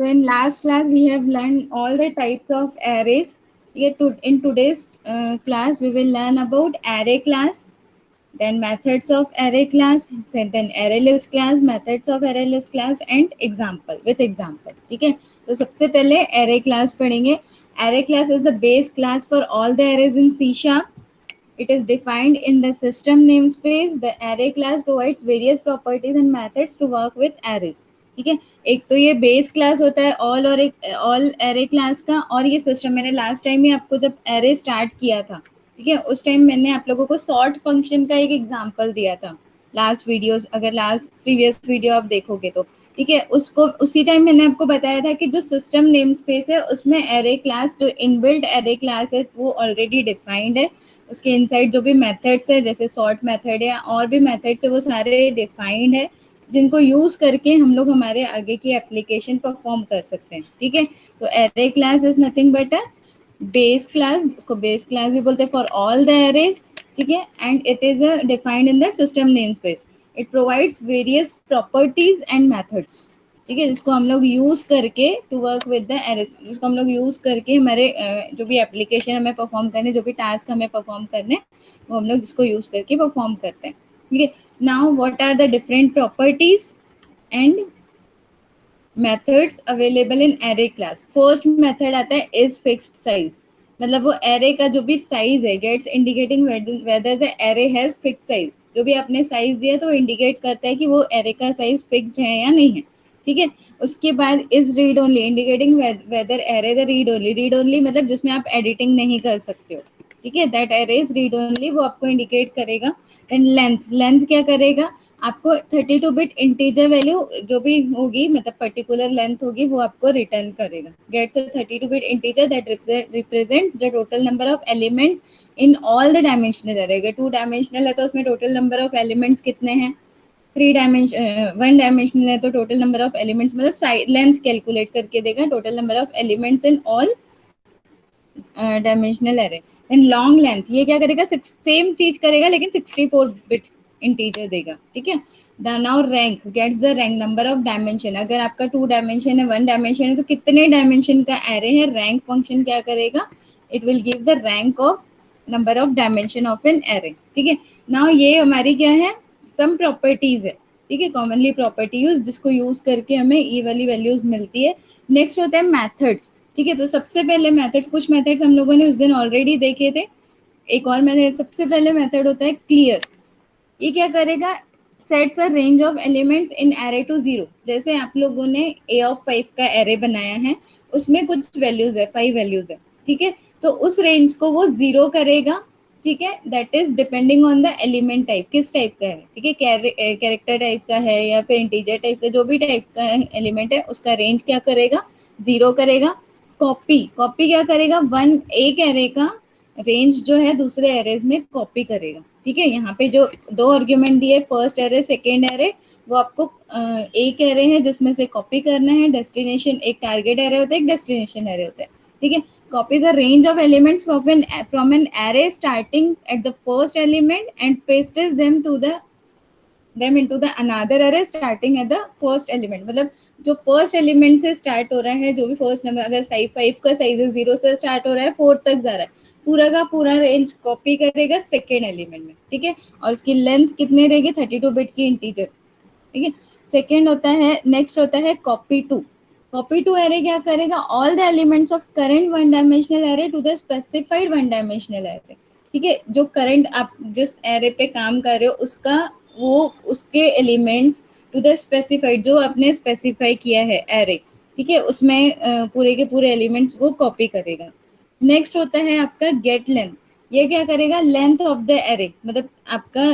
So in last class we have learned all the types of arrays. In today's class we will learn about array class, then methods of array class, then array list class, methods of array list class and example with example. ठीक है, तो सबसे पहले array class पढ़ेंगे. Array class is the base class for all the arrays in C sharp. It is defined in the system namespace. The array class provides various properties and methods to work with arrays. ठीक है, एक तो ये base class होता है all और एक all array class का, और ये सिस्टम मैंने लास्ट टाइम ही आपको जब एरे स्टार्ट किया था, ठीक है, उस टाइम मैंने आप लोगों को सॉर्ट फंक्शन का एक एग्जांपल दिया था लास्ट वीडियो, अगर लास्ट प्रीवियस वीडियो आप देखोगे तो, ठीक है, उसको उसी टाइम मैंने आपको बताया था कि जो सिस्टम नेम स्पेस है उसमें एरे क्लास, जो इनबिल्ट एरे क्लास है वो ऑलरेडी डिफाइंड है. उसके इनसाइड जो भी मेथड्स है जैसे सॉर्ट मेथड या और भी मेथड्स है वो सारे डिफाइंड है, जिनको यूज करके हम लोग हमारे आगे की एप्लीकेशन परफॉर्म कर सकते हैं. ठीक है, तो array class is nothing but a base class, इसको बेस क्लास भी बोलते हैं फॉर ऑल द एरेज. ठीक है, and it is defined in the system namespace. It provides various properties and methods. ठीक है, जिसको हम लोग यूज करके to work with the arrays, जिसको हम लोग यूज करके हमारे जो भी एप्लीकेशन हमें परफॉर्म करने, जो भी टास्क हमें परफॉर्म करने, वो हम लोग जिसको यूज करके परफॉर्म करते हैं. ठीक है, now what are the different properties and methods available in array class. First method आता है इज फिक्स्ड साइज, मतलब वो एरे का जो भी साइज है gets indicating whether the array has fix size. जो भी आपने साइज दिया तो इंडिकेट करता है कि वो एरे का साइज फिक्स्ड है या नहीं है. ठीक है, उसके बाद is read only indicating whether array the read only. Read only मतलब जिसमें आप एडिटिंग नहीं कर सकते हो. ठीक है, that array is read only, वो आपको इंडिकेट करेगा. एंड लेंथ, लेंथ क्या करेगा, आपको 32 बिट इंटीजर वैल्यू जो भी होगी, मतलब पर्टिकुलर लेंथ होगी, वो आपको रिटर्न करेगा. Gets a 32 bit integer that represent the total number of elements in all the dimensional array. अगर 2 डायमेंशनल है तो उसमें टोटल नंबर ऑफ एलिमेंट्स कितने हैं, 3 डायमेंशन 1 डायमेंशनल है तो टोटल नंबर ऑफ एलिमेंट्स, मतलब लेंथ कैलकुलेट करके देगा total number of elements in all dimensional array. Then long length, ये क्या करेगा, सेम चीज करेगा लेकिन 64 बिट इंटीजर देगा. ठीक है, now rank gets the rank number of dimension. अगर आपका 2 डायमेंशन है, 1 डायमेंशन है, तो कितने डायमेंशन का एरे है, रैंक फंक्शन क्या करेगा, it will give the rank of number of dimension of an array. ठीक है, नाउ ये हमारी क्या है, सम प्रॉपर्टीज है. ठीक है, कॉमनली प्रॉपर्टी यूज, जिसको यूज करके हमें ये वाली वैल्यूज मिलती है. नेक्स्ट होता है मेथड्स. ठीक है, तो सबसे पहले मेथड्स, कुछ मेथड्स हम लोगों ने उस दिन ऑलरेडी देखे थे. एक और मेथड, सबसे पहले मेथड होता है क्लियर. ये क्या करेगा, sets a range of elements in array to 0. जैसे आप लोगों ने ए ऑफ 5 का एरे बनाया है, उसमें कुछ वैल्यूज है, 5 वैल्यूज है. ठीक है, तो उस रेंज को वो 0 करेगा. ठीक है, that is depending on the element type, किस टाइप का है. ठीक है, कैरेक्टर टाइप का है या फिर इंटीजर टाइप का, जो भी टाइप का एलिमेंट है उसका रेंज क्या करेगा, 0 करेगा. कॉपी, कॉपी क्या करेगा, एक एरे का रेंज जो है दूसरे एरेज में कॉपी करेगा. ठीक है, यहाँ पे जो 2 आर्ग्यूमेंट दिए, फर्स्ट एरे सेकेंड एरे, वो आपको एक एरे है जिसमें से कॉपी करना है. डेस्टिनेशन, एक टारगेट एरे होता है, एक डेस्टिनेशन एरे होता है. ठीक है, copy the range of elements from an array starting at the first element and pastes them into the another array starting at the first element. मतलब जो फर्स्ट एलिमेंट से स्टार्ट हो रहा है, जो भी फर्स्ट नंबर, अगर 5 का साइज है, 0 से स्टार्ट हो रहा है 4 तक जा रहा है, पूरा का पूरा रेंज कॉपी करेगा सेकेंड एलिमेंट में. ठीक है, और उसकी लेंथ कितनी रहेगी, 32 बिट की इंटीजर. ठीक है, सेकेंड होता है, नेक्स्ट होता है copy to. Copy to array क्या करेगा, all the elements of current 1 dimensional array to the specified 1 dimensional array. ठीक है, जो करंट आप जिस एरे पे काम कर रहे हो उसका, वो उसके एलिमेंट्स टू द स्पेसिफाइड, जो आपने स्पेसिफाई किया है एरे. ठीक है, उसमें पूरे के पूरे एलिमेंट्स वो कॉपी करेगा. नेक्स्ट होता है आपका गेट लेंथ. ये क्या करेगा, लेंथ ऑफ द एरे, मतलब आपका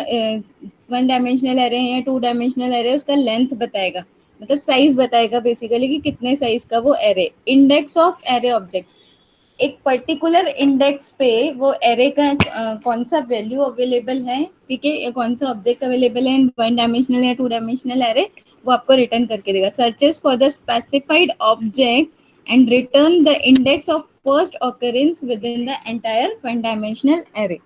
1 डायमेंशनल एरे है या 2 डायमेंशनल एरे, उसका लेंथ बताएगा, मतलब साइज बताएगा बेसिकली कि कितने साइज का वो array. Index of array object, एक पर्टिकुलर इंडेक्स पे वो एरे का कौन सा वैल्यू अवेलेबल है. ठीक है, या कौन सा ऑब्जेक्ट अवेलेबल है इन 1 डायमेंशनल या 2 डायमेंशनल एरे, वो आपको रिटर्न करके देगा. Searches for the specified object and return the index of first occurrence with in the entire 1 dimensional array.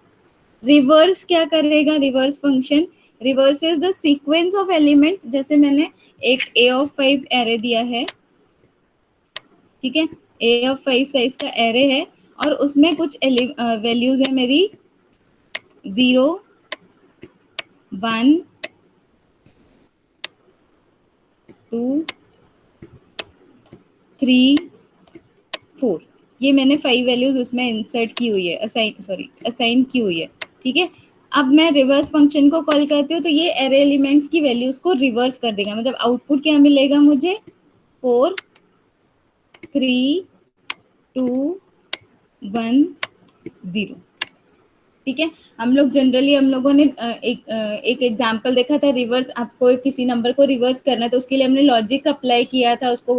Reverse क्या करेगा, reverse function reverses the sequence of elements. जैसे मैंने एक ए ऑफ 5 एरे दिया है, ठीक है, ए ऑफ 5 साइज का एरे है और उसमें कुछ वैल्यूज है मेरी 0 1 2 3 4, ये मैंने 5 वैल्यूज उसमें इंसर्ट की हुई है, असाइन की हुई है। ठीक है, अब मैं रिवर्स फंक्शन को कॉल करती हूँ तो ये एरे एलिमेंट्स की वैल्यूज को रिवर्स कर देगा, मतलब आउटपुट क्या मिलेगा मुझे 4 3 2 1 0। ठीक है, हम लोग जनरली हम लोगों ने एक एग्जांपल देखा था रिवर्स, आपको किसी नंबर को रिवर्स करना है तो उसके लिए हमने लॉजिक अप्लाई किया था, उसको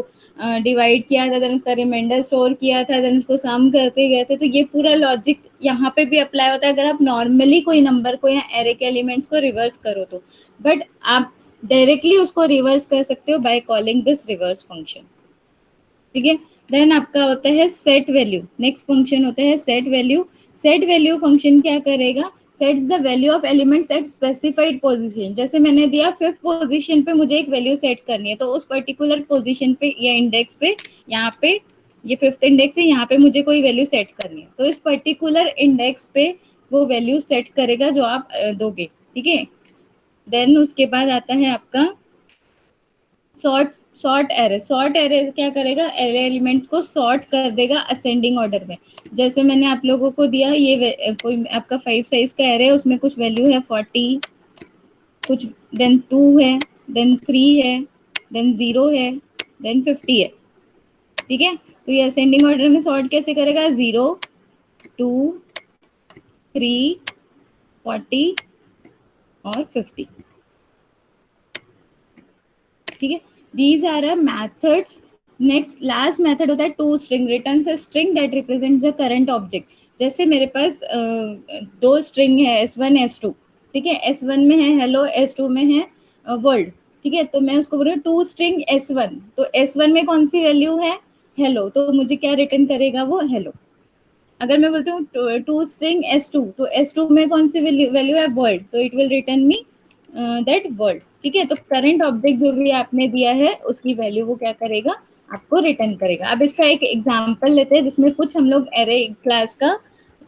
डिवाइड किया था, देन उसका रिमाइंडर स्टोर किया था, देन उसको सम करते गए थे। तो ये पूरा लॉजिक यहाँ पे भी अप्लाई होता है अगर आप नॉर्मली कोई नंबर को या एरे के एलिमेंट्स को रिवर्स करो तो, बट आप डायरेक्टली उसको रिवर्स कर सकते हो by calling this reverse function. ठीक है, देन आपका होता है सेट वैल्यू, नेक्स्ट फंक्शन होता है set value. Set value function क्या करेगा, sets the value of elements eight specified position. जैसे मैंने दिया 5th पोजीशन पे मुझे एक वैल्यू सेट करनी है, तो उस पर्टिकुलर पोजीशन पे या इंडेक्स पे, यहाँ पे ये 5th इंडेक्स है, यहाँ पे मुझे कोई वैल्यू सेट करनी है, तो इस पर्टिकुलर इंडेक्स पे वो वैल्यू सेट करेगा जो आप दोगे। ठीक है, देन उसके बाद आता है आपका सॉर्ट एरे। सॉर्ट एरे क्या करेगा, एरे एलिमेंट्स को सॉर्ट कर देगा असेंडिंग ऑर्डर में। जैसे मैंने आप लोगों को दिया ये कोई आपका 5 साइज का एरे है, उसमें कुछ वैल्यू है 40, कुछ देन 2 है, देन 3 है, देन 0 है, देन 50 है। ठीक है, तो ये असेंडिंग ऑर्डर में सॉर्ट कैसे करेगा, 0 2 3 40 और 50। ठीक है, these are a methods. Next last method होता है to string, return a string that represents the current object. जैसे मेरे पास दो स्ट्रिंग है S1 S2। ठीक है, S1 में है हेलो, S2 में है वर्ल्ड। ठीक है, तो मैं उसको बोल रही हूँ टू स्ट्रिंग S1, तो S1 में कौन सी वैल्यू है हेलो, तो मुझे क्या रिटर्न करेगा वो हेलो। अगर मैं बोलती हूँ टू स्ट्रिंग S2, तो S2 में कौन सी वैल्यू है वर्ल्ड, तो it will return me that world. ठीक है, तो करंट ऑब्जेक्ट जो भी आपने दिया है उसकी वैल्यू वो क्या करेगा, आपको रिटर्न करेगा। अब इसका एक एग्जांपल लेते हैं जिसमें कुछ हम लोग एरे क्लास का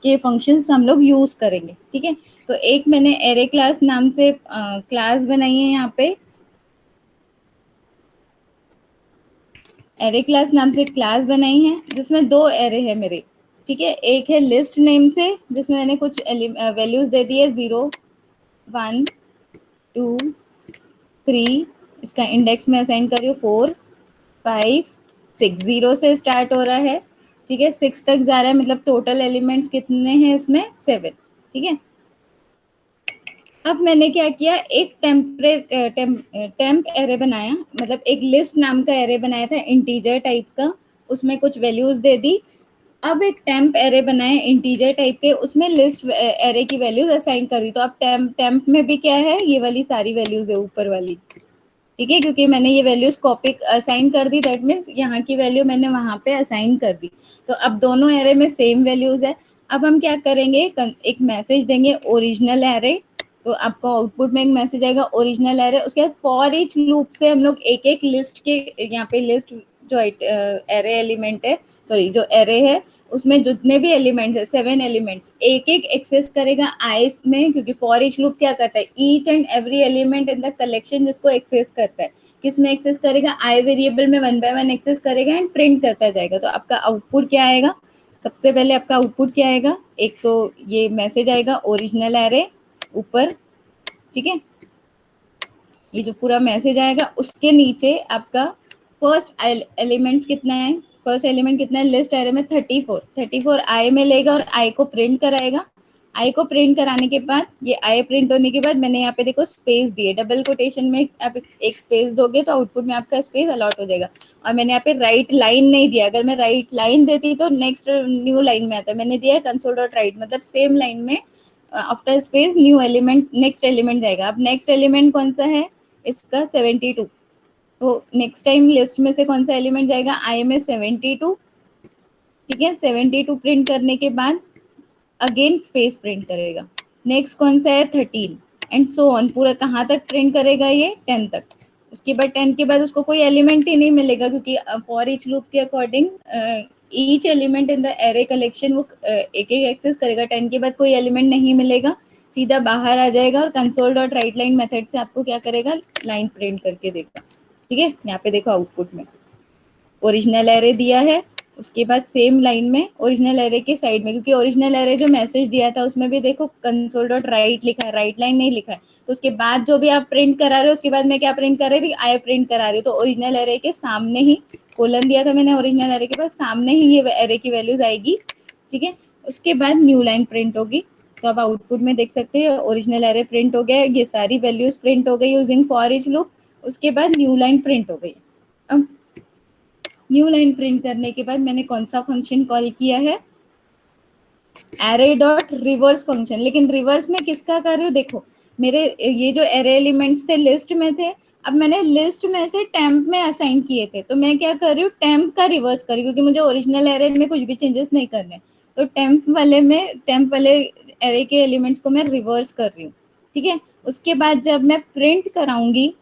के फंक्शंस हम लोग यूज करेंगे। ठीक है, तो एक मैंने एरे क्लास नाम से क्लास बनाई है, यहाँ पे एरे क्लास नाम से क्लास बनाई है जिसमें दो एरे है मेरे। ठीक है, एक है लिस्ट नेम से जिसमें मैंने कुछ वैल्यूज दे दी है 0 1 2 3, इसका इंडेक्स में असाइन कर रही हूँ 4 5 6, 0 से स्टार्ट हो रहा है। ठीक है, 6 तक जा रहा है, मतलब टोटल एलिमेंट्स कितने हैं इसमें 7। ठीक है, अब मैंने क्या किया, एक टेम्प एरे बनाया, मतलब एक लिस्ट नाम का एरे बनाया था इंटीजर टाइप का, उसमें कुछ वैल्यूज दे दी। अब एक टेम्प एरे बनाए इंटीजर टाइप के, उसमें लिस्ट एरे की वैल्यूज असाइन कर दी। तो अब टेम्प में भी क्या है, ये वाली सारी वैल्यूज है ऊपर वाली। ठीक है, क्योंकि मैंने ये वैल्यूज कॉपी असाइन कर दी, दैट मीन्स यहाँ की वैल्यू मैंने वहां पे असाइन कर दी। तो अब दोनों एरे में सेम वैल्यूज है। अब हम क्या करेंगे, एक मैसेज देंगे ओरिजिनल एरे, तो आपको आउटपुट में एक मैसेज आएगा ओरिजिनल एरे। उसके बाद फॉर ईच लूप से हम लोग एक एक लिस्ट के, यहाँ पे लिस्ट जो एरे एलिमेंट है, सॉरी जो एरे है उसमें जितने भी एलिमेंट्स है 7 एलिमेंट्स, एक एक एक्सेस करेगा आई में, क्योंकि फॉर ईच लूप क्या करता है, each and every element in the collection जिसको एक्सेस करता है, किस में एक्सेस करेगा, आई वेरिएबल में 1 बाय 1 एक्सेस करेगा एंड प्रिंट करता जाएगा। तो आपका आउटपुट क्या आएगा, सबसे पहले आपका आउटपुट क्या आएगा, एक तो ये मैसेज आएगा ओरिजिनल एरे ऊपर। ठीक है, ये जो पूरा मैसेज आएगा उसके नीचे आपका फर्स्ट एलिमेंट्स कितना है, फर्स्ट एलिमेंट कितना है लिस्ट एरे में 34 आई में लेगा और आई को प्रिंट कराएगा। आई को प्रिंट कराने के बाद, ये आई प्रिंट होने के बाद मैंने यहाँ पे देखो स्पेस दिए, डबल कोटेशन में आप एक स्पेस दोगे तो आउटपुट में आपका स्पेस अलॉट हो जाएगा। और मैंने यहाँ पे राइट लाइन नहीं दिया, अगर मैं राइट लाइन देती तो नेक्स्ट न्यू लाइन में आता, मैंने दिया कंसोल डॉट राइट, मतलब सेम लाइन में after space new element next element जाएगा। अब नेक्स्ट एलिमेंट कौन सा है इसका 72, तो नेक्स्ट टाइम लिस्ट में से कौन सा एलिमेंट जाएगा आई में 72। ठीक है, 72 प्रिंट करने के बाद अगेन स्पेस प्रिंट करेगा, नेक्स्ट कौन सा है 13 एंड सो ऑन, पूरा कहाँ तक प्रिंट करेगा ये 10 तक। उसके बाद 10 के बाद उसको कोई एलिमेंट ही नहीं मिलेगा, क्योंकि फॉर ईच लूप के according each element in the array collection वो एक एक एक्सेस करेगा। 10 के बाद कोई एलिमेंट नहीं मिलेगा, सीधा बाहर आ जाएगा और console dot right line method से आपको क्या करेगा, लाइन प्रिंट करके देगा। ठीक है, यहाँ पे देखो आउटपुट में ओरिजिनल एरे दिया है, उसके बाद सेम लाइन में ओरिजिनल एरे के साइड में, क्योंकि ओरिजिनल एरे जो मैसेज दिया था उसमें भी देखो कंसोल डॉट राइट लिखा है, राइट लाइन नहीं लिखा है। तो उसके बाद जो भी आप प्रिंट करा रहे हो उसके बाद मैं क्या प्रिंट कर रही, आई प्रिंट करा रही हूँ। तो ओरिजिनल एरे के सामने ही कोलन दिया था मैंने, ओरिजिनल एरे के पास सामने ही ये एरे की वैल्यूज आएगी। ठीक है, उसके बाद न्यू लाइन प्रिंट होगी। तो आप आउटपुट में देख सकते हैं ओरिजिनल एरे प्रिंट हो गया, ये सारी वैल्यूज प्रिंट हो गई यूजिंग फॉर ईच लूप। उसके बाद न्यू लाइन प्रिंट हो गई। अब न्यू लाइन प्रिंट करने के बाद मैंने कौन सा फंक्शन कॉल किया है, एरे डॉट रिवर्स फंक्शन। लेकिन रिवर्स में किसका कर रही हूँ, देखो मेरे ये जो एरे एलिमेंट्स थे लिस्ट में थे, अब मैंने लिस्ट में से टेम्प में असाइन किए थे, तो मैं क्या कर रही हूँ, टेम्प का रिवर्स कर रही हूँ, क्योंकि मुझे ओरिजिनल एरे में कुछ भी चेंजेस नहीं करने। तो टेम्प वाले एरे के एलिमेंट्स को मैं रिवर्स कर रही हूँ। ठीक है, उसके बाद जब मैं प्रिंट कराऊंगी,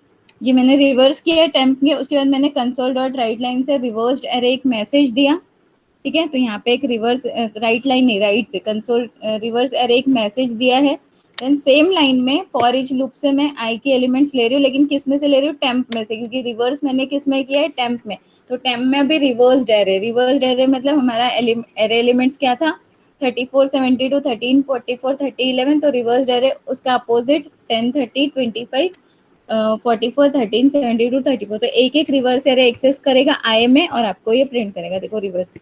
ये मैंने रिवर्स किया टेम्प में, उसके बाद मैंने कंसोल डॉट राइट लाइन से रिवर्स्ड एरे एक मैसेज दिया। ठीक है, तो यहाँ पे एक रिवर्स राइट लाइन नहीं, राइट से कंसोल रिवर्स एरे एक मैसेज दिया है। देन सेम लाइन में फॉर ईच लूप से मैं आई के एलिमेंट्स ले रही हूँ, लेकिन किस में से ले रही हूँ, टेम्प में से, क्योंकि रिवर्स मैंने किस में किया है, टेम्प में। तो टेम्प में अभी रिवर्स्ड एरे मतलब हमारा एरे एलिमेंट्स क्या था, 34 72 13 44 30 11। तो रिवर्स्ड एरे उसका अपोजिट 10 30 25 44 13 72 34। तो एक एक रिवर्स एरे एक्सेस करेगा आई में और आपको ये प्रिंट करेगा। देखो रिवर्स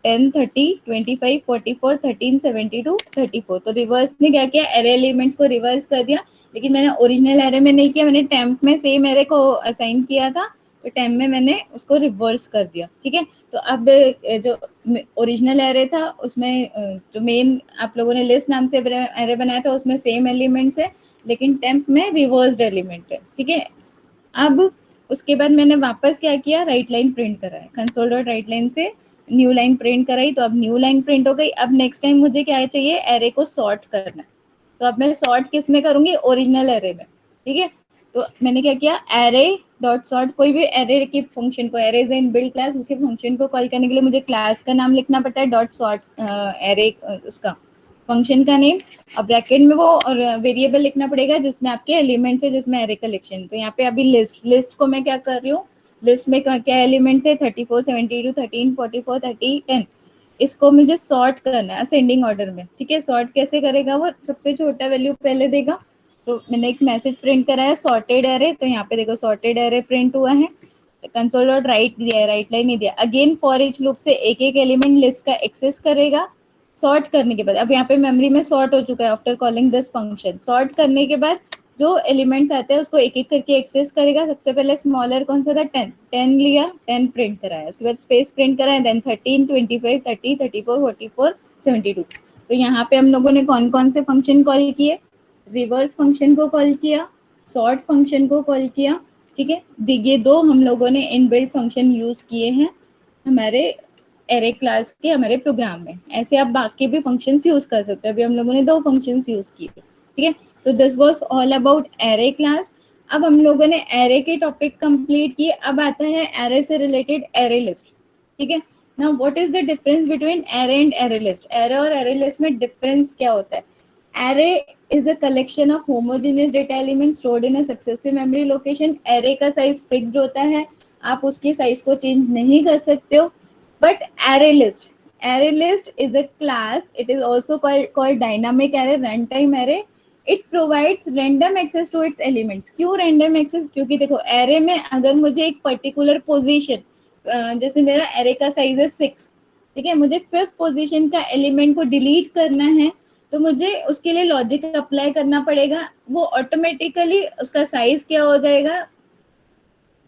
10 30 25 44 13 72 34। तो रिवर्स ने क्या किया, एरे एलिमेंट्स को रिवर्स कर दिया, लेकिन मैंने ओरिजिनल एरे में नहीं किया, मैंने टेम्प में सेम एरे को असाइन किया था, तो टेम्प में मैंने उसको रिवर्स कर दिया। ठीक है, तो अब जो ओरिजिनल एरे था उसमें जो मेन आप लोगों ने लिस्ट नाम से एरे बनाया था उसमें सेम एलिमेंट्स है, लेकिन टेम्प में रिवर्स्ड एलिमेंट है। ठीक है, अब उसके बाद मैंने वापस क्या किया, राइट लाइन प्रिंट करा है, कंसोल डॉट राइट लाइन से न्यू लाइन प्रिंट कराई। तो अब न्यू लाइन प्रिंट हो गई। अब नेक्स्ट टाइम मुझे क्या चाहिए, एरे को सॉर्ट करना है। तो अब मैं सॉर्ट किस में करूंगी, ओरिजिनल एरे में। ठीक है, तो मैंने क्या किया, एरे डॉट सॉर्ट, कोई भी एरे के फंक्शन को, array is in build class, उसके फंक्शन को कॉल करने के लिए मुझे क्लास का नाम लिखना पड़ता है, डॉट सॉर्ट एरे उसका फंक्शन का नेम, और ब्रैकेट में वो और वेरिएबल लिखना पड़ेगा जिसमें आपके एलिमेंट्स है, जिसमें एरे कलेक्शन। तो यहाँ पे अभी लिस्ट को मैं क्या कर रही हूँ, लिस्ट में क्या एलिमेंट थे, 34 72 13 44 30 10। इसको मुझे सॉर्ट करना है असेंडिंग ऑर्डर में। ठीक है, सॉर्ट कैसे करेगा, वो सबसे छोटा वैल्यू पहले देगा। तो मैंने एक मैसेज प्रिंट करा है सॉर्टेड एरे, तो यहाँ पे देखो सॉर्टेड एरे प्रिंट हुआ है, कंसोल डॉट राइट दिया है, राइट लाइन नहीं दिया। अगेन फॉर ईच लूप से एक एक एलिमेंट लिस्ट का एक्सेस करेगा। सॉर्ट करने के बाद अब यहाँ पे मेमोरी में सॉर्ट हो चुका है after calling this function. Sort करने के बाद जो एलिमेंट्स आते हैं उसको एक एक करके एक्सेस करेगा। सबसे पहले स्मॉलर कौन सा था, 10 10 लिया, 10 प्रिंट कराया, उसके बाद स्पेस प्रिंट कराया, देन 13 25 30 34 44 72। तो यहाँ पे हम लोगों ने कौन कौन से फंक्शन कॉल किए, रिवर्स फंक्शन को कॉल किया, सॉर्ट फंक्शन को कॉल किया। ठीक है, ये दो हम लोगों ने इनबिल्ट फंक्शन यूज किए हैं हमारे एरे क्लास के हमारे प्रोग्राम में। ऐसे आप बाकी भी फंक्शंस यूज कर सकते हैं, अभी हम लोगों ने दो फंक्शंस यूज किए। ठीक है, तो this was all about array class. अब हम लोगों ने एरे के टॉपिक कंप्लीट किए, अब आता है एरे से रिलेटेड एरे लिस्ट। ठीक है, now what is the difference between array and array list. Array और एरे लिस्ट में डिफरेंस क्या होता है, array is a collection of homogeneous data elements stored in a successive memory location. Array का size fixed होता है, आप उसके साइज को चेंज नहीं कर सकते हो। But array list is a class. It is also called dynamic array, runtime array. It provides random access to its elements. क्यों random access? क्योंकि देखो array में अगर मुझे एक particular position, जैसे मेरा array का size है 6, ठीक है, मुझे 5th पोजीशन का एलिमेंट को डिलीट करना है, तो मुझे उसके लिए लॉजिक अप्लाई करना पड़ेगा। वो ऑटोमेटिकली उसका साइज क्या हो जाएगा,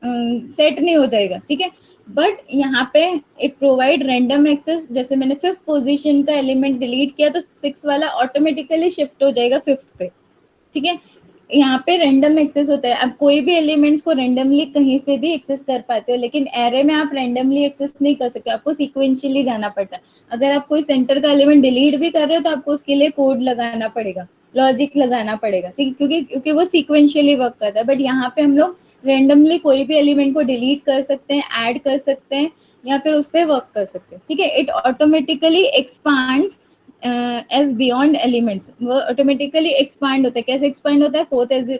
सेट नहीं हो जाएगा। ठीक है, बट यहाँ पे इट प्रोवाइड रैंडम एक्सेस। जैसे मैंने 5th पोजीशन का एलिमेंट डिलीट किया तो 6 वाला ऑटोमेटिकली शिफ्ट हो जाएगा 5th पे। ठीक है, यहाँ पे रैंडम एक्सेस होता है। अब कोई भी एलिमेंट्स को रैंडमली कहीं से भी एक्सेस कर पाते हो, लेकिन एरे में आप रैंडमली एक्सेस नहीं कर सकते, आपको सीक्वेंशियली जाना पड़ता है। अगर आप कोई सेंटर का एलिमेंट डिलीट भी कर रहे हो तो आपको उसके लिए कोड लगाना पड़ेगा। लॉजिक लगाना पड़ेगा, क्योंकि क्योंकि वो सीक्वेंशियली वर्क करता है। बट यहाँ पे हम लोग रेंडमली कोई भी एलिमेंट को डिलीट कर सकते हैं, ऐड कर सकते हैं, या फिर उस पर वर्क कर सकते हैं, ठीक है। It automatically expands as beyond elements, वो ऑटोमेटिकली एक्सपांड होता है। कैसे एक्सपांड होता है?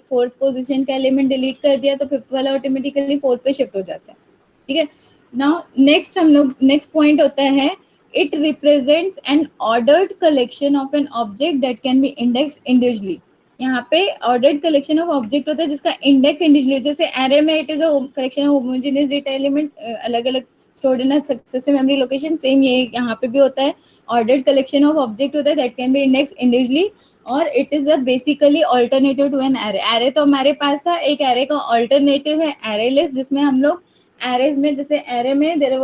फोर्थ पोजीशन का एलिमेंट डिलीट कर दिया तो फिफ्थ वाला ऑटोमेटिकली फोर्थ पे शिफ्ट हो जाता है, ठीक है। नाउ नेक्स्ट हम लोग नेक्स्ट पॉइंट होता है, it represents an ordered collection of an object that can be index individually. यहाँ पे ऑर्डर्ड कलेक्शन ऑफ ऑब्जेक्ट होता है जिसका इंडेक्स इंडिविजुअली, जैसे एरे में it is a collection of homogeneous data element अलग अलग stored in a successive memory location, same ये यहाँ पे भी होता है। ऑर्डर्ड कलेक्शन ऑफ ऑब्जेक्ट होता है that can be index individually, और it is a basically alternative to an array. Array तो हमारे पास था, एक एरे का ऑल्टरनेटिव है एरे लिस्ट, जिसमें हम लोग एरेज में, जैसे एरे में there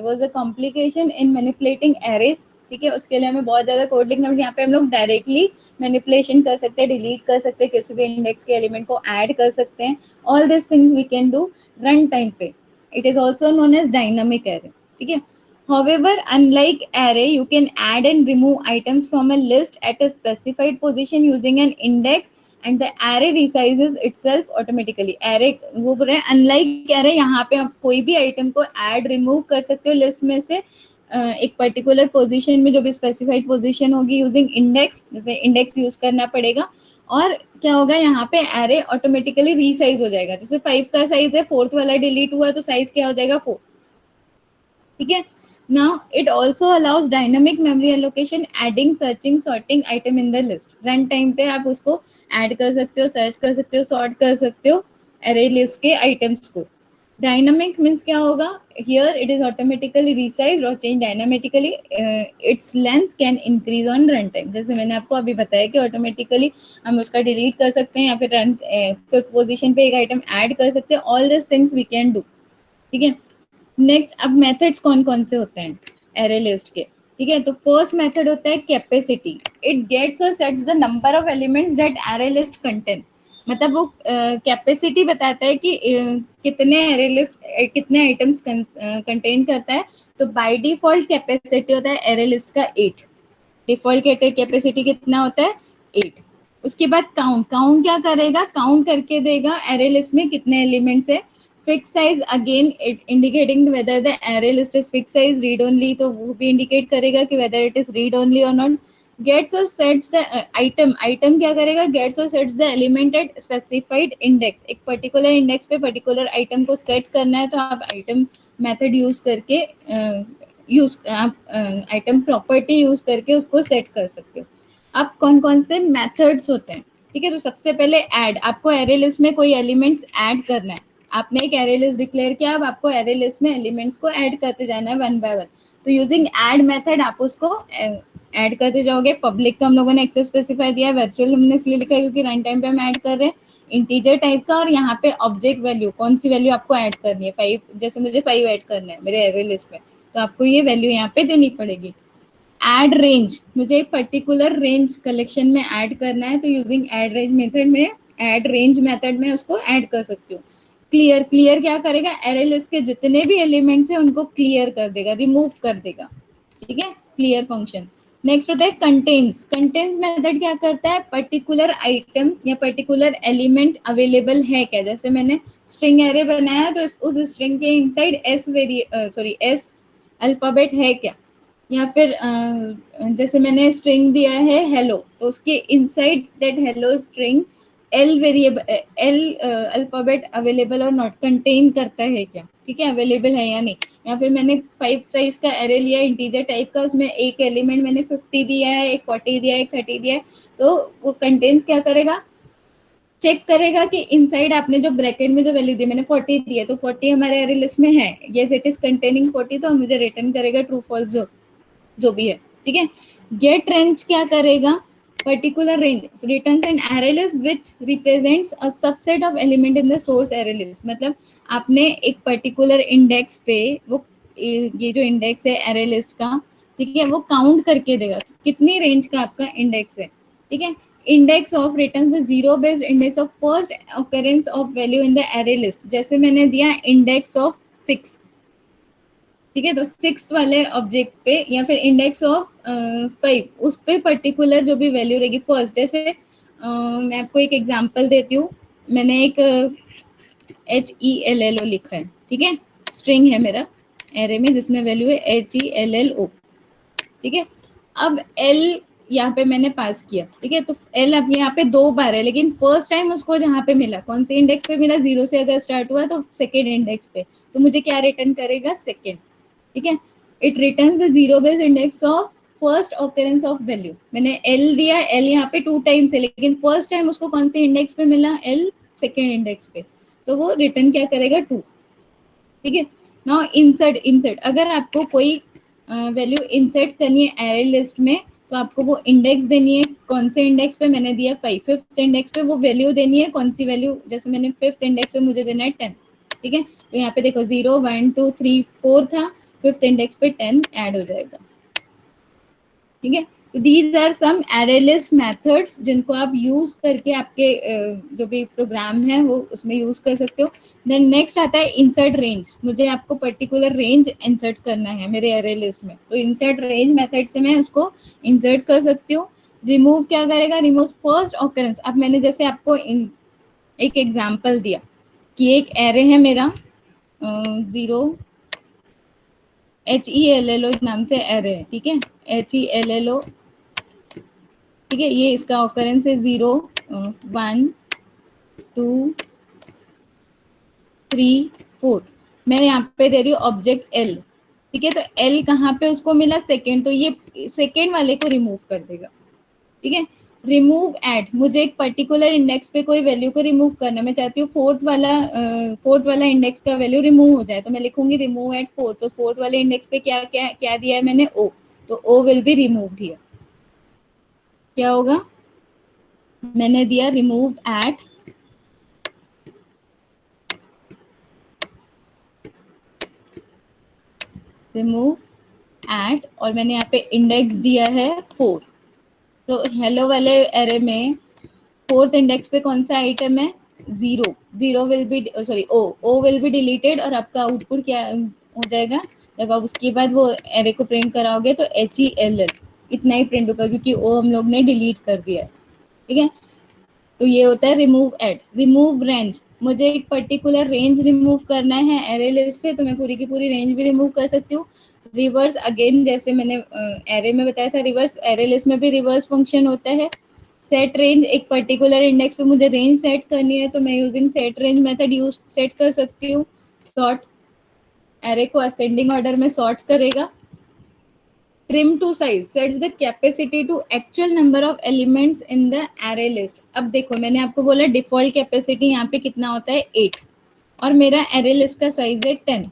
was a complication in manipulating arrays, ठीक है। उसके लिए हमें बहुत ज्यादा कोड लिखना, यहाँ पे हम लोग डायरेक्टली मैनिपुलेशन कर सकते हैं, डिलीट कर सकते हैं, किसी भी इंडेक्स के एलिमेंट को ऐड कर सकते हैं। All this things we can do run time पे। It is also known as dynamic array, ठीक है। However, unlike array, you can add and remove items from a list at a specified position using an index, and the array resizes itself automatically. Array वो बोल रहे हैं unlike array, यहाँ पे आप कोई भी आइटम को ऐड रिमूव कर सकते हो लिस्ट में से एक पर्टिकुलर पोजीशन में, जो भी स्पेसिफाइड पोजीशन होगी, यूजिंग इंडेक्स। जैसे इंडेक्स यूज करना पड़ेगा, और क्या होगा यहाँ पे एरे ऑटोमेटिकली रीसाइज हो जाएगा। जैसे 5 का साइज है, फोर्थ वाला डिलीट हुआ तो साइज क्या हो जाएगा? 4, ठीक है। Now it also allows dynamic memory allocation, adding, searching, sorting item in the list. Run time पे आप उसको ऐड कर सकते हो, सर्च कर सकते हो, सॉर्ट कर सकते हो एरे लिस्ट के आइटम्स को। डायनामिक मीन्स क्या होगा? Here it is automatically resize और change dynamically, its length can increase on run time. जैसे मैंने आपको अभी बताया कि ऑटोमेटिकली हम उसका डिलीट कर सकते हैं, या फिर रन फिफ्थ पोजीशन पे एक आइटम ऐड कर सकते हैं। All this things we can do, ठीक है। नेक्स्ट, अब मेथड्स कौन कौन से होते हैं एरे लिस्ट के, ठीक है। तो फर्स्ट मेथड होता है कैपेसिटी। इट गेट्स और sets the number of elements that array list contain. मतलब वो कैपेसिटी बताता है कि कितने एरे लिस्ट कितने आइटम्स कंटेन करता है। तो बाय डिफॉल्ट कैपेसिटी होता है एरे लिस्ट का 8। डिफॉल्ट कैपेसिटी कितना होता है? 8। उसके बाद काउंट क्या करेगा? काउंट करके देगा एरे लिस्ट में कितने एलिमेंट्स है। Fix size, again it indicating whether the array list is fix size, read only, तो वो भी इंडिकेट करेगा कि whether it is read only और नॉट। गेट्स और सेट्स द आइटम क्या करेगा? गेट्स और sets the element eight specified index. एक पर्टिकुलर इंडेक्स पे पर्टिकुलर आइटम को सेट करना है, तो आप आइटम मेथड यूज करके यूज आप आइटम प्रॉपर्टी यूज करके उसको सेट कर सकते हो। अब कौन कौन से मेथड्स होते हैं, ठीक है। तो सबसे पहले ऐड, आपको एरे लिस्ट में कोई एलिमेंट्स ऐड करना है। आपने एक एरे लिस्ट डिक्लेयर किया, अब आपको एरे लिस्ट में एलिमेंट्स को ऐड करते जाना है वन बाय वन। तो यूजिंग ऐड मेथड आप उसको ऐड करते जाओगे। पब्लिक तो हम लोगों ने एक्सेस स्पेसिफाई दिया है, वर्चुअल हमने इसलिए लिखा है क्योंकि रन टाइम पे हम ऐड कर रहे हैं, इंटीजर टाइप का। और यहाँ पे ऑब्जेक्ट वैल्यू, कौन सी वैल्यू आपको ऐड करनी है? 5, जैसे मुझे 5 ऐड करना है मेरे एरे लिस्ट में, तो आपको ये वैल्यू यहाँ पे देनी पड़ेगी। ऐड रेंज, मुझे एक पर्टिकुलर रेंज कलेक्शन में ऐड करना है, तो यूजिंग ऐड रेंज मेथड में, ऐड रेंज मेथड में उसको ऐड कर सकती हूँ। क्लियर, क्लियर क्या करेगा? एरे लिस्ट के जितने भी एलिमेंट्स हैं उनको क्लियर कर देगा, रिमूव कर देगा, ठीक है। Clear function. नेक्स्ट होता है कंटेन्स। कंटेन्स मेथड क्या करता है? पर्टिकुलर आइटम या पर्टिकुलर एलिमेंट अवेलेबल है क्या। जैसे मैंने स्ट्रिंग एरे बनाया, तो उस स्ट्रिंग के इनसाइड एस अल्फाबेट है क्या। या फिर जैसे मैंने स्ट्रिंग दिया है हेलो, तो उसके inside that hello string L variable, L alphabet available और नॉट, कंटेन करता है क्या, ठीक है, अवेलेबल है या नहीं। या फिर मैंने 5 साइज का एरे लिया इंटीजर टाइप का, उसमें एक एलिमेंट मैंने 50 दिया है, एक 40 दिया है, एक 30 दिया है, तो वो कंटेन्स क्या करेगा? चेक करेगा कि इनसाइड आपने जो ब्रैकेट में जो वैल्यू दी, मैंने 40 दी है, तो 40 हमारे एरे लिस्ट में है, यस इट इज कंटेनिंग 40, तो मुझे रिटर्न करेगा ट्रू फॉल्स जो भी है, ठीक है। गेट रेंज क्या करेगा? Particular range returns an array list which represents a subset of element in the source array list. मतलब आपने एक पर्टिकुलर इंडेक्स पे, वो ये जो इंडेक्स है एरे लिस्ट का, ठीक है, वो काउंट करके देगा कितनी रेंज का आपका इंडेक्स है, ठीक है। Index of returns the zero based index of first occurrence of value in the array list. जैसे मैंने दिया इंडेक्स ऑफ 6, ठीक है, तो 6th वाले ऑब्जेक्ट पे, या फिर इंडेक्स ऑफ 5, उस पे पर्टिकुलर जो भी वैल्यू रहेगी फर्स्ट, जैसे मैं आपको एक एग्जांपल देती हूँ। मैंने एक HELLO लिखा है, ठीक है, स्ट्रिंग है मेरा एरे में जिसमें वैल्यू है HELLO, ठीक है। अब L यहाँ पे मैंने पास किया, ठीक है, तो L अब यहाँ पे 2 बार है, लेकिन फर्स्ट टाइम उसको जहाँ पे मिला, कौन से इंडेक्स पे मिला, 0 से अगर स्टार्ट हुआ तो सेकेंड इंडेक्स पे, तो मुझे क्या रिटर्न करेगा, सेकेंड, ठीक है। It returns the zero base index of first occurrence of value. मैंने L दिया, L यहाँ पे 2 टाइम्स है, लेकिन फर्स्ट टाइम उसको कौन से इंडेक्स पे मिला, L सेकेंड इंडेक्स पे, तो वो रिटर्न क्या करेगा, 2, ठीक है। नाउ इंसर्ट, इंसर्ट अगर आपको कोई वैल्यू इंसर्ट करनी है एरे लिस्ट में, तो आपको वो इंडेक्स देनी है, कौन से इंडेक्स पे, मैंने दिया 5, फिफ्थ इंडेक्स पे वो वैल्यू देनी है, कौन सी वैल्यू, जैसे मैंने फिफ्थ इंडेक्स पे मुझे देना है 10, ठीक है। तो यहाँ पे देखो 0 1 2 3 4 था, फिफ्थ इंडेक्स पे 10 ऐड हो जाएगा, ठीक है। तो these are some array list methods जिनको आप यूज करके आपके जो भी प्रोग्राम है वो उसमें यूज कर सकते हो। देन नेक्स्ट आता है इंसर्ट रेंज। मुझे आपको पर्टिकुलर रेंज इंसर्ट करना है मेरे एरे लिस्ट में, तो इंसर्ट रेंज मेथड से मैं उसको इंसर्ट कर सकती हूँ। रिमूव क्या करेगा, रिमूव फर्स्ट ऑकरेंस। अब मैंने जैसे आपको एक एग्जाम्पल दिया कि एक एरे है मेरा 0 HELLO नाम से एरे है, ठीक है, HELLO, ठीक है। ये इसका ऑकरेंस है 0 1 2 3 4। मैं यहाँ पे दे रही हूँ ऑब्जेक्ट L, ठीक है। तो L कहाँ पे उसको मिला, सेकेंड, तो ये सेकेंड वाले को रिमूव कर देगा, ठीक है। रिमूव एट, मुझे एक पर्टिकुलर इंडेक्स पे कोई वैल्यू को रिमूव करना, मैं चाहती हूँ फोर्थ वाला इंडेक्स का वैल्यू रिमूव हो जाए, तो मैं लिखूंगी रिमूव एट फोर्थ। तो फोर्थ वाले इंडेक्स पे क्या क्या क्या दिया है मैंने, O, तो O will be removed here. क्या होगा, मैंने दिया रिमूव एट रिमूव एट और मैंने यहाँ पे इंडेक्स दिया है 4। तो हेलो वाले एरे में फोर्थ इंडेक्स पे कौन सा आइटम है, 0, 0 will be, sorry O will be deleted, और आपका आउटपुट क्या हो जाएगा, जब आप उसके बाद वो एरे को प्रिंट कराओगे तो HELL इतना ही प्रिंट होगा, क्योंकि ओ हम लोग ने डिलीट कर दिया है, ठीक है। तो ये होता है रिमूव एट। रिमूव रेंज, मुझे एक पर्टिकुलर रेंज रिमूव करना है एरे लिस्ट से, तो मैं पूरी की पूरी रेंज भी रिमूव कर सकती हूँ। रिवर्स, अगेन जैसे मैंने एरे में बताया था, रिवर्स एरे लिस्ट में भी रिवर्स फंक्शन होता है। सेट रेंज, एक पर्टिकुलर इंडेक्स पे मुझे रेंज सेट करनी है, तो मैं using set range method use set कर सकती हूँ। सॉर्ट, एरे को असेंडिंग ऑर्डर में सॉर्ट करेगा। Trim to size sets the capacity to actual number of elements in the array list। अब देखो मैंने आपको बोला डिफॉल्ट कैपेसिटी यहाँ पे कितना होता है, 8, और मेरा एरे लिस्ट का साइज है 10,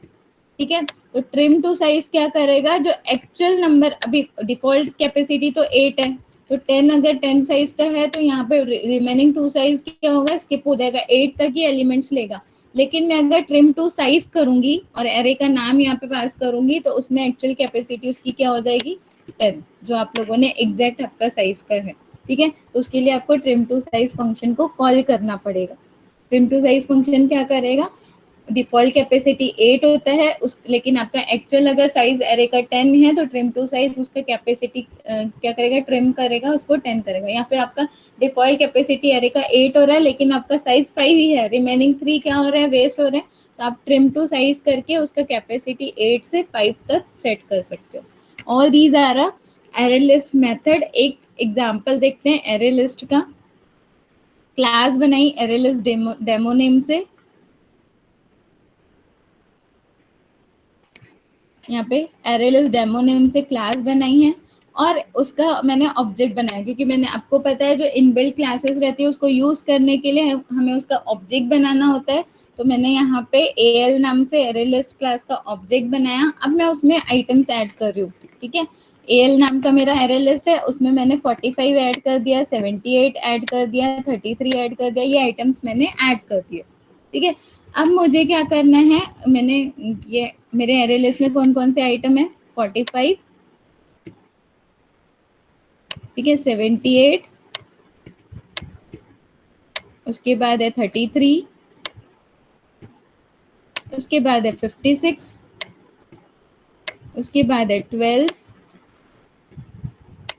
ठीक है। तो ट्रिम टू साइज क्या करेगा, जो एक्चुअल नंबर, अभी डिफॉल्ट कैपेसिटी तो 8 है, तो 10 अगर 10 साइज का है तो यहाँ पे रिमेनिंग 2 साइज क्या होगा, स्किप हो जाएगा, 8 तक ही एलिमेंट्स लेगा। लेकिन मैं अगर ट्रिम टू साइज करूंगी और एरे का नाम यहाँ पे पास करूंगी, तो उसमें एक्चुअल कैपेसिटी उसकी क्या हो जाएगी, 10, जो आप लोगों ने एग्जैक्ट आपका साइज का है, ठीक है। तो उसके लिए आपको ट्रिम टू साइज फंक्शन को कॉल करना पड़ेगा। ट्रिम टू साइज फंक्शन क्या करेगा, डिफॉल्ट कैपेसिटी 8 होता है उस, लेकिन आपका एक्चुअल अगर साइज एरे का 10 है, तो ट्रिम टू साइज उसका कैपेसिटी क्या करेगा, ट्रिम करेगा उसको 10 करेगा। या फिर आपका डिफॉल्ट कैपेसिटी एरे का 8 हो रहा है, लेकिन आपका साइज 5 ही है, रिमेनिंग 3 क्या हो रहा है, वेस्ट हो रहे हैं, तो आप ट्रिम टू साइज करके उसका कैपेसिटी 8 से 5 तक सेट कर सकते हो। All these are array list method. एक एग्जाम्पल देखते हैं एरे लिस्ट का। क्लास बनाई एरे लिस्ट डेमो नेम से, यहाँ पे एरे लिस्ट डेमो नेम से क्लास बनाई है, और उसका मैंने ऑब्जेक्ट बनाया, क्योंकि मैंने, आपको पता है जो इनबिल्ट क्लासेस रहती है उसको यूज करने के लिए हमें उसका ऑब्जेक्ट बनाना होता है। तो मैंने यहाँ पे AL नाम से एरे लिस्ट क्लास का ऑब्जेक्ट बनाया। अब मैं उसमें आइटम्स ऐड कर रही हूँ, ठीक है। AL नाम का मेरा एरे लिस्ट है, उसमें मैंने 45 ऐड कर दिया, 78 ऐड कर दिया, 33 ऐड कर दिया, ये आइटम्स मैंने ऐड कर दिए, ठीक है। अब मुझे क्या करना है, मैंने ये मेरे एरे लिस्ट में कौन कौन से आइटम है, 45, ठीक है, 78, उसके बाद है 33, उसके बाद है 56, उसके बाद है 12,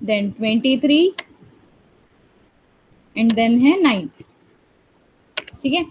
देन 23 एंड देन है 9, ठीक है।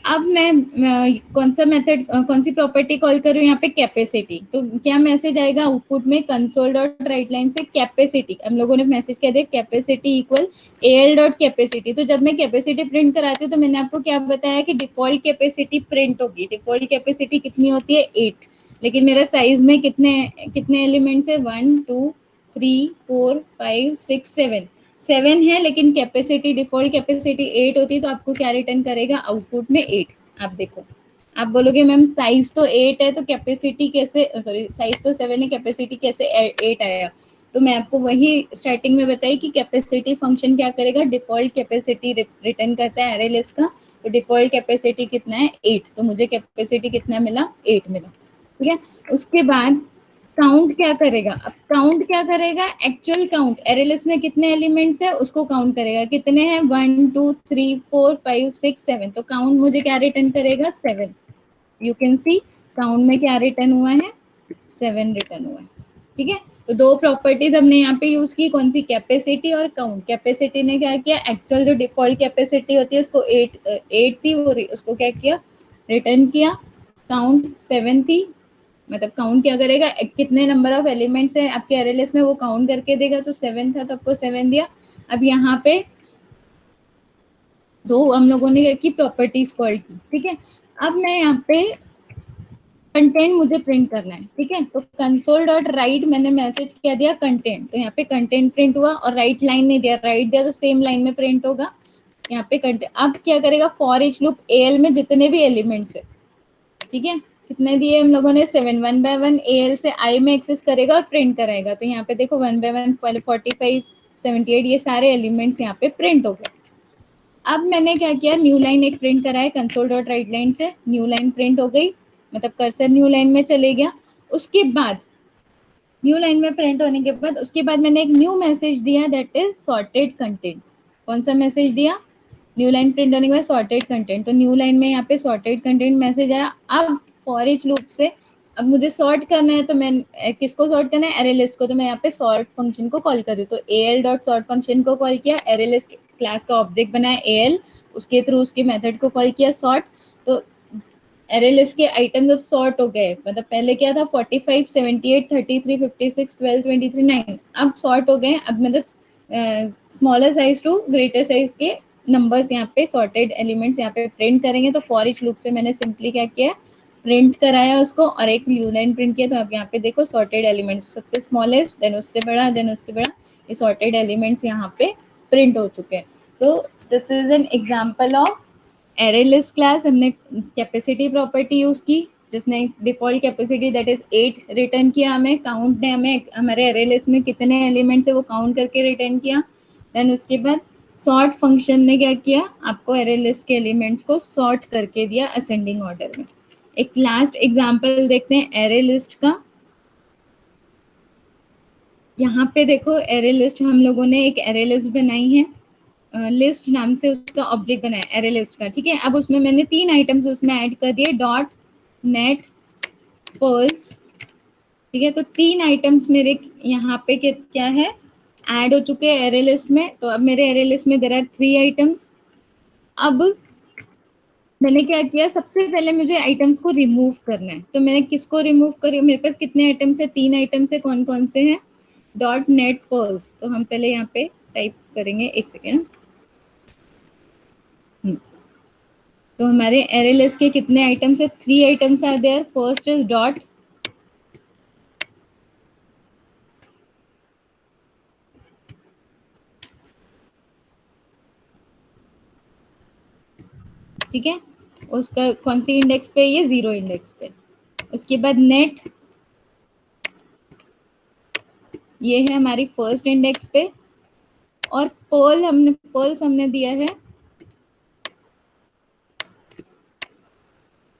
अब मैं कौन सा मेथड, कौन सी प्रॉपर्टी कॉल करूँ यहाँ पे, कैपेसिटी। तो क्या मैसेज आएगा आउटपुट में, कंसोल डॉट राइट लाइन से कैपेसिटी, हम लोगों ने मैसेज कह दिया capacity equal L dot capacity. तो जब मैं कैपेसिटी प्रिंट कराती हूँ तो मैंने आपको क्या बताया कि डिफॉल्ट कैपेसिटी प्रिंट होगी। डिफॉल्ट कैपेसिटी कितनी होती है, 8, लेकिन मेरा साइज में कितने कितने एलिमेंट्स है, 1 2 3 4 5 6 7, 7 है, लेकिन कैपेसिटी डिफॉल्ट कैपेसिटी 8 होती है, तो आपको क्या रिटर्न करेगा आउटपुट में 8। आप देखो, आप बोलोगे मैम साइज तो 8 है तो कैपेसिटी कैसे, सॉरी साइज तो 7 है, कैपेसिटी कैसे 8 आया। तो मैं आपको वही स्टार्टिंग में बताई कि कैपेसिटी फंक्शन क्या करेगा, डिफॉल्ट कैपेसिटी रिटर्न करता है एरे लिस्ट का। तो डिफॉल्ट कैपेसिटी कितना है, 8, तो मुझे कैपेसिटी कितना मिला, 8 मिला, ठीक है। उसके बाद काउंट क्या करेगा, अब काउंट क्या करेगा, एक्चुअल काउंट, एरे लिस्ट में कितने एलिमेंट्स है उसको काउंट करेगा, कितने हैं 1 2 3 4 5 6 7, तो काउंट मुझे क्या रिटर्न करेगा, 7। यू कैन सी काउंट में क्या रिटर्न हुआ है, 7 रिटर्न हुआ है, ठीक है। तो दो प्रॉपर्टीज हमने यहाँ पे यूज की, कौन सी, कैपेसिटी और काउंट। कैपेसिटी ने क्या किया, एक्चुअल जो डिफॉल्ट कैपेसिटी होती है उसको 8 थी, वो उसको क्या किया, रिटर्न किया। काउंट 7 थी, मतलब काउंट क्या करेगा, कितने नंबर ऑफ एलिमेंट्स है आपके एरे लिस्ट में वो काउंट करके देगा, तो 7 था तो आपको 7 दिया। अब यहाँ पे दो हम लोगों ने की प्रॉपर्टीज कॉल की, ठीक है। अब मैं यहाँ पे कंटेंट मुझे प्रिंट करना है, ठीक है। तो कंसोल डॉट राइट मैंने मैसेज क्या दिया, कंटेंट, तो यहाँ पे कंटेंट प्रिंट हुआ, और राइट लाइन नहीं दिया, राइट दिया तो सेम लाइन में प्रिंट होगा यहाँ पे कंटेंट। अब क्या करेगा, फॉर ईच लूप एल में जितने भी एलिमेंट्स है, ठीक है, कितने दिए हम लोगों ने, 7, 1 बाय 1 एल से आई में एक्सेस करेगा और प्रिंट कराएगा। तो यहाँ पे देखो 1 बाय 1 45 78 ये सारे एलिमेंट्स यहाँ पे प्रिंट हो गए। अब मैंने क्या किया, न्यू लाइन एक प्रिंट कराया कंसोल डॉट राइट लाइन से, न्यू लाइन प्रिंट हो गई, मतलब कर्सर न्यू लाइन में चले गया। उसके बाद न्यू लाइन में प्रिंट होने के बाद उसके बाद मैंने एक न्यू मैसेज दिया, दैट इज सॉर्टेड कंटेंट। कौन सा मैसेज दिया, न्यू लाइन प्रिंट होने के बाद सॉर्टेड कंटेंट, तो न्यू लाइन में यहाँ पे सॉर्टेड कंटेंट मैसेज आया। अब फॉर ईच लूप से अब मुझे सॉर्ट करना है, तो मैं किसको सॉर्ट करना है, एरे लिस्ट को, तो मैं यहाँ पे सॉर्ट फंक्शन को कॉल कर रही हूँ। तो एल डॉट सॉर्ट फंक्शन को कॉल किया, एरे लिस्ट क्लास का ऑब्जेक्ट बनाया एल, उसके थ्रू उसके मेथड को कॉल किया सॉर्ट। तो एरे लिस्ट के आइटम्स अब सॉर्ट हो गए, मतलब पहले क्या था 45 78 33 56 12 23 9, अब सॉर्ट हो गए। अब मतलब smaller size to greater size के नंबर्स यहाँ पे सॉर्टेड एलिमेंट्स यहाँ पे प्रिंट करेंगे। तो फॉर ईच लूप से मैंने सिंपली क्या किया, प्रिंट कराया उसको और एक न्यू लाइन प्रिंट किया। तो आप यहाँ पे देखो सॉर्टेड एलिमेंट्स सबसे स्मॉलेस्ट, देन उससे बड़ा, देन उससे बड़ा, ये सॉर्टेड एलिमेंट्स यहाँ पे प्रिंट हो चुके हैं। तो this is an example of array list class. हमने कैपेसिटी प्रॉपर्टी यूज की जिसने default capacity that is 8 return किया, हमें काउंट ने हमें हमारे एरे लिस्ट में कितने एलिमेंट्स है वो काउंट करके रिटर्न किया। देन उसके बाद सॉर्ट फंक्शन ने क्या किया, आपको एरे लिस्ट के एलिमेंट्स को सॉर्ट करके दिया असेंडिंग ऑर्डर में। एक लास्ट एग्जांपल देखते हैं एरे लिस्ट का। यहाँ पे देखो एरे लिस्ट, हम लोगों ने एक एरे लिस्ट बनाई है, लिस्ट नाम से उसका ऑब्जेक्ट बनाया एरे लिस्ट का, ठीक है। अब उसमें मैंने 3 आइटम्स उसमें ऐड कर दिए, डॉट नेट पर्ल्स, ठीक है। तो 3 आइटम्स मेरे यहाँ पे क्या है, ऐड हो चुके हैं एरे लिस्ट में। तो अब मेरे एरे लिस्ट में देयर आर 3 आइटम्स। अब मैंने क्या किया, सबसे पहले मुझे आइटम्स को रिमूव करना है। तो मैंने किसको रिमूव करी, मेरे पास कितने आइटम्स है, 3 आइटम्स है, कौन कौन से हैं, डॉट नेट पर्ल्स। तो हम पहले यहाँ पे टाइप करेंगे, एक सेकेंड। तो हमारे एरे लिस्ट के कितने आइटम्स है, 3 items are there. First is dot ठीक है, उसका कौन सी इंडेक्स पे, ये 0 इंडेक्स पे। उसके बाद नेट, ये है हमारी फर्स्ट इंडेक्स पे। और पर्ल्स हमने दिया है,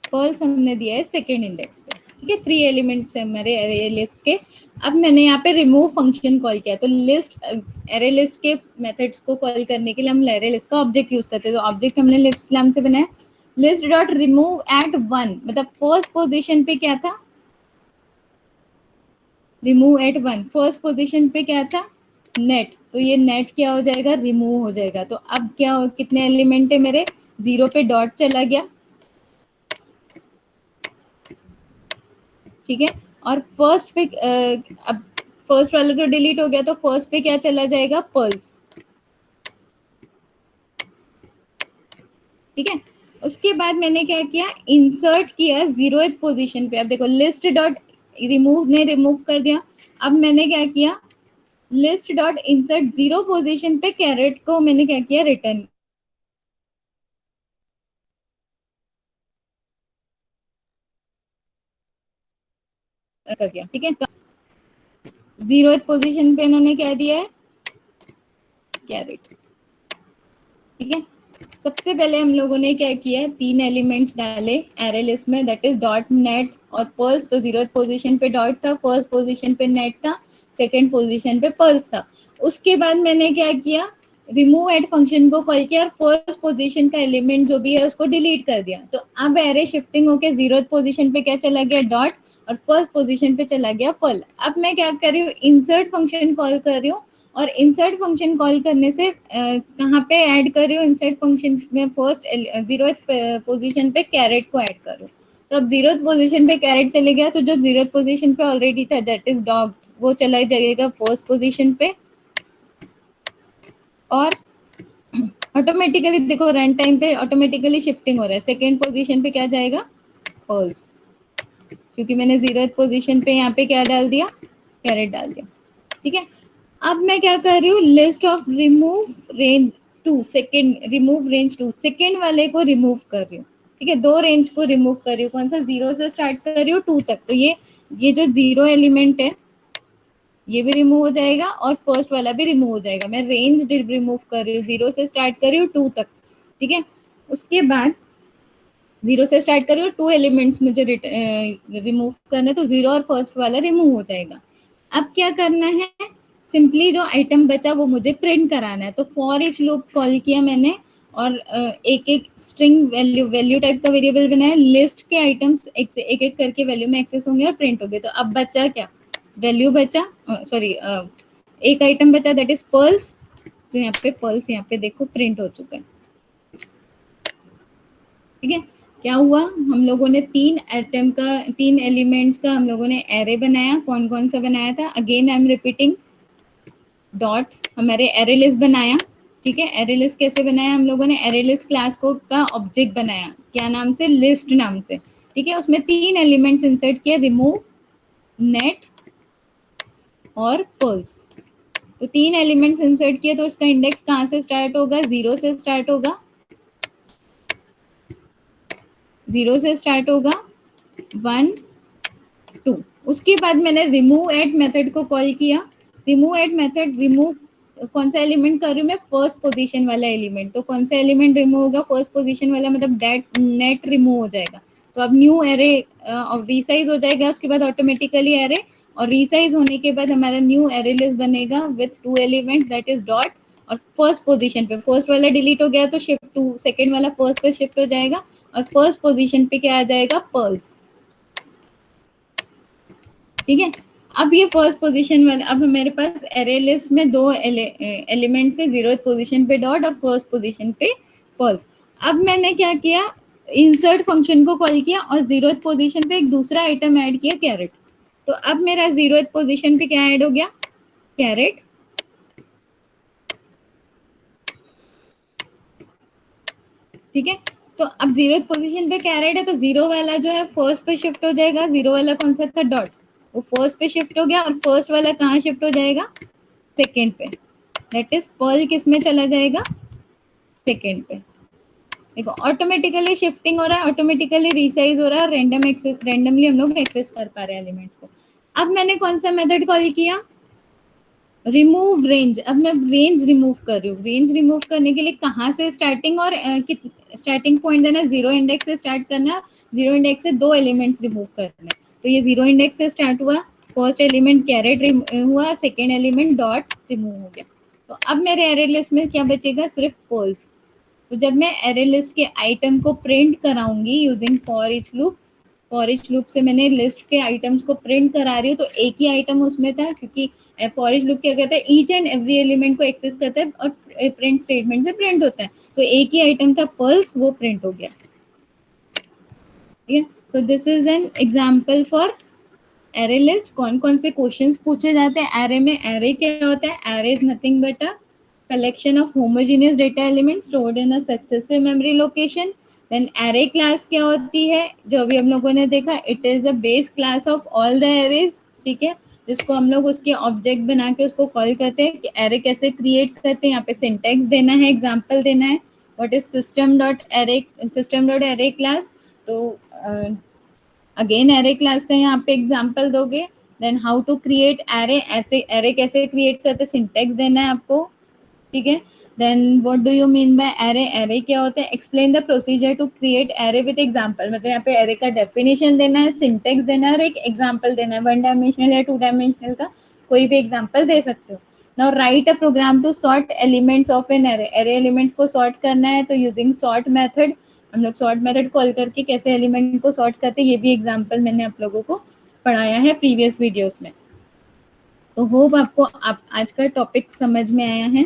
पर्ल्स हमने दिया है सेकेंड इंडेक्स पे, ठीक है। 3 एलिमेंट्स है हमारे एरे लिस्ट के। अब मैंने यहाँ पे रिमूव फंक्शन कॉल किया, तो लिस्ट एरे लिस्ट के मेथड्स को कॉल करने के लिए हम एरे लिस्ट का ऑब्जेक्ट यूज करते हैं। तो ऑब्जेक्ट हमने लिस्ट नाम से बनाया, लिस्ट डॉट रिमूव एट 1, मतलब फर्स्ट पोजीशन पे क्या था, रिमूव एट 1, फर्स्ट पोजीशन पे क्या था, नेट, तो ये नेट क्या हो जाएगा, रिमूव हो जाएगा। तो अब क्या कितने एलिमेंट है मेरे, 0 पे डॉट चला गया, ठीक है। और फर्स्ट पे अब फर्स्ट वाला जो डिलीट हो गया तो फर्स्ट पे क्या चला जाएगा, पल्स, ठीक है। उसके बाद मैंने क्या किया, इंसर्ट किया 0th पोजीशन पे। अब देखो लिस्ट डॉट रिमूव ने रिमूव कर दिया। अब मैंने क्या किया, लिस्ट डॉट इंसर्ट 0 पोजीशन पे कैरेट को मैंने क्या किया, रिटर्न कर दिया, ठीक है। 0th पोजीशन पे इन्होंने क्या दिया है, कैरेट, ठीक है। सबसे पहले हम लोगों ने क्या किया, 3 एलिमेंट्स डाले एरे लिस्ट में, दैट इज डॉट नेट और पर्ल्स। तो 0th पोजीशन पे डॉट था, फर्स्ट पोजीशन पे नेट था, सेकंड पोजीशन पे पर्ल्स था। उसके बाद मैंने क्या किया, रिमूव एड फंक्शन को कॉल किया और फर्स्ट पोजीशन का एलिमेंट जो भी है उसको डिलीट कर दिया। तो अब एरे शिफ्टिंग होके 0th पोजीशन पे क्या चला गया, डॉट, और फर्स्ट पोजीशन पे चला गया पर्ल। अब मैं क्या कर रही हूँ, इंसर्ट फंक्शन कॉल कर रही हूँ, और इंसर्ट फंक्शन कॉल करने से कहाँ पे ऐड कर रही हूँ, इंसर्ट फंक्शन में फर्स्ट 0th पोजीशन पे कैरेट को ऐड कर रही हूँ। तो अब 0th पोजीशन पे कैरेट चले गया, तो जो 0th पोजीशन पे ऑलरेडी था दैट इज डॉग, वो चला जाएगा फर्स्ट पोजीशन पे। और ऑटोमेटिकली देखो रन टाइम पे ऑटोमेटिकली शिफ्टिंग हो रहा है, सेकेंड पोजीशन पे क्या जाएगा, फॉल्स, क्योंकि मैंने 0th पोजीशन पे यहाँ पे क्या डाल दिया, कैरेट डाल दिया, ठीक है। अब मैं क्या कर रही हूँ, list of remove range 2, second remove range 2, second वाले को रिमूव कर रही हूँ, ठीक है। 2 रेंज को रिमूव कर रही हूँ, कौन सा, 0 से स्टार्ट कर रही हूँ 2 तक। तो ये जो 0 एलिमेंट है ये भी रिमूव हो जाएगा और फर्स्ट वाला भी रिमूव हो जाएगा। मैं रेंज रिमूव कर रही हूँ, 0 से स्टार्ट कर रही हूँ 2 तक, ठीक है। उसके बाद 0 से स्टार्ट कर रही हूँ, 2 एलिमेंट्स मुझे रिमूव करना है, तो 0 और फर्स्ट वाला रिमूव हो जाएगा। अब क्या करना है, सिंपली जो आइटम बचा वो मुझे प्रिंट कराना है। तो फॉर ईच लूप कॉल किया मैंने, और एक एक स्ट्रिंग वैल्यू टाइप का वेरिएबल बनाया, लिस्ट के आइटम्स एक एक करके वैल्यू में एक्सेस होंगे और प्रिंट होंगे। तो अब बचा क्या, वैल्यू बचा, सॉरी एक आइटम बचा दैट इज पर्ल्स। तो यहाँ पे पर्ल्स यहाँ पे देखो प्रिंट हो चुका है, ठीक है। क्या हुआ, हम लोगों ने 3 आइटम का, 3 एलिमेंट्स का हम लोगों ने एरे बनाया। कौन कौन सा बनाया था, again I am repeating, dot हमारे एरे लिस्ट बनाया, ठीक है। एरे लिस्ट कैसे बनाया, हम लोगों ने एरे लिस्ट क्लास को का ऑब्जेक्ट बनाया, क्या नाम से, लिस्ट नाम से, ठीक है। उसमें 3 एलिमेंट्स इंसर्ट किए, रिमूव, नेट और पर्ल्स। तो 3 एलिमेंट्स इंसर्ट किए, तो उसका इंडेक्स कहाँ से स्टार्ट होगा, 0 से स्टार्ट होगा, 0 से स्टार्ट होगा, 1 2। उसके बाद मैंने रिमूव एट मेथड को कॉल किया। रिमूव एट मेथड रिमूव कौन सा एलिमेंट कर रही हूँ मैं, फर्स्ट पोजीशन वाला एलिमेंट। तो कौन सा एलिमेंट रिमूव होगा, फर्स्ट पोजीशन वाला, मतलब डेट नेट रिमूव हो जाएगा। तो अब न्यू एरे और रीसाइज हो जाएगा, उसके बाद ऑटोमेटिकली एरे, और रीसाइज होने के बाद हमारा न्यू एरे लिस्ट बनेगा with 2 elements that is dot, और फर्स्ट पोजीशन पे फर्स्ट वाला डिलीट हो गया तो शिफ्ट टू, सेकेंड वाला फर्स्ट पे शिफ्ट हो जाएगा, और फर्स्ट पोजीशन पे क्या आ जाएगा, पर्ल्स, ठीक है। अब ये फर्स्ट पोजीशन वाला, अब मेरे पास एरे लिस्ट में 2 एलिमेंट्स है, 0th पोजीशन पे डॉट और फर्स्ट पोजीशन पे फॉल्स। अब मैंने क्या किया, इंसर्ट फंक्शन को कॉल किया और 0th पोजीशन पे एक दूसरा आइटम ऐड किया, कैरेट। तो अब मेरा 0th पोजीशन पे क्या ऐड हो गया, कैरेट, ठीक है। तो अब 0th पोजीशन पे कैरेट है, तो 0 वाला जो है फर्स्ट पे शिफ्ट हो जाएगा, 0 वाला कौन सा था, डॉट, वो फर्स्ट पे शिफ्ट हो गया, और फर्स्ट वाला कहाँ शिफ्ट हो जाएगा, सेकेंड पे, दैट इज पर्ल किस में चला जाएगा, सेकेंड पे। देखो ऑटोमेटिकली शिफ्टिंग हो रहा है, ऑटोमेटिकली रिसाइज हो रहा है, रैंडम एक्सेस, रैंडमली हम लोग एक्सेस कर पा रहे हैं एलिमेंट्स को। अब मैंने कौन सा मेथड कॉल किया, रिमूव रेंज। अब मैं रेंज रिमूव कर रही हूँ, रेंज रिमूव करने के लिए कहाँ से स्टार्टिंग और स्टार्टिंग पॉइंट देना, 0 इंडेक्स से स्टार्ट करना, 0 इंडेक्स से 2 एलिमेंट्स रिमूव करना है। तो ये 0 इंडेक्स से स्टार्ट हुआ, फर्स्ट एलिमेंट कैरेट हुआ, सेकेंड एलिमेंट डॉट रिमूव हो गया। तो अब मेरे एरे लिस्ट में क्या बचेगा, सिर्फ पोल्स। तो जब मैं एरे लिस्ट के आइटम को प्रिंट कराऊंगी using for each loop, for each loop से मैंने लिस्ट के आइटम्स को प्रिंट करा रही हूँ, तो एक ही आइटम उसमें था, क्योंकि फॉर ईच लूप क्या कहता है, ईच एंड एवरी एलिमेंट को एक्सेस करता है और प्रिंट स्टेटमेंट से प्रिंट होता है, तो एक ही आइटम था पल्स, वो प्रिंट हो गया। ठीक है, so this is an example for array list. कौन कौन से क्वेश्चंस पूछे जाते हैं एरे में? एरे क्या होता है? Array is nothing but a collection of homogeneous data elements stored in a successive memory location. Then array class क्या होती है, जो अभी हम लोगों ने देखा, it is a base class of all the arrays, ठीक है, जिसको हम लोग उसके ऑब्जेक्ट बना के उसको कॉल करते हैं कि एरे कैसे क्रिएट करते हैं। यहाँ पे सिंटेक्स देना है, एग्जाम्पल देना है, what is system dot array class. तो अगेन एरे क्लास का यहाँ पे एग्जाम्पल दोगे। Then how to create array, ऐसे एरे कैसे क्रिएट करते, सिंटेक्स देना है आपको, ठीक है। Then what do you mean by array, array क्या होता है, explain the procedure to create array with example, मतलब यहाँ पे एरे का डेफिनेशन देना है, सिंटेक्स देना है और एक एग्जांपल देना है, वन डायमेंशनल या टू डायमेंशनल का कोई भी एग्जांपल दे सकते हो। Now write a program to sort elements of an array, array elements को सॉर्ट करना है, तो यूजिंग सॉर्ट मेथड, हम लोग सॉर्ट मेथड कॉल करके कैसे एलिमेंट को सॉर्ट करते हैं, ये भी एग्जाम्पल मैंने आप लोगों को पढ़ाया है प्रीवियस वीडियोस में। तो होप आपको आज का टॉपिक समझ में आया है।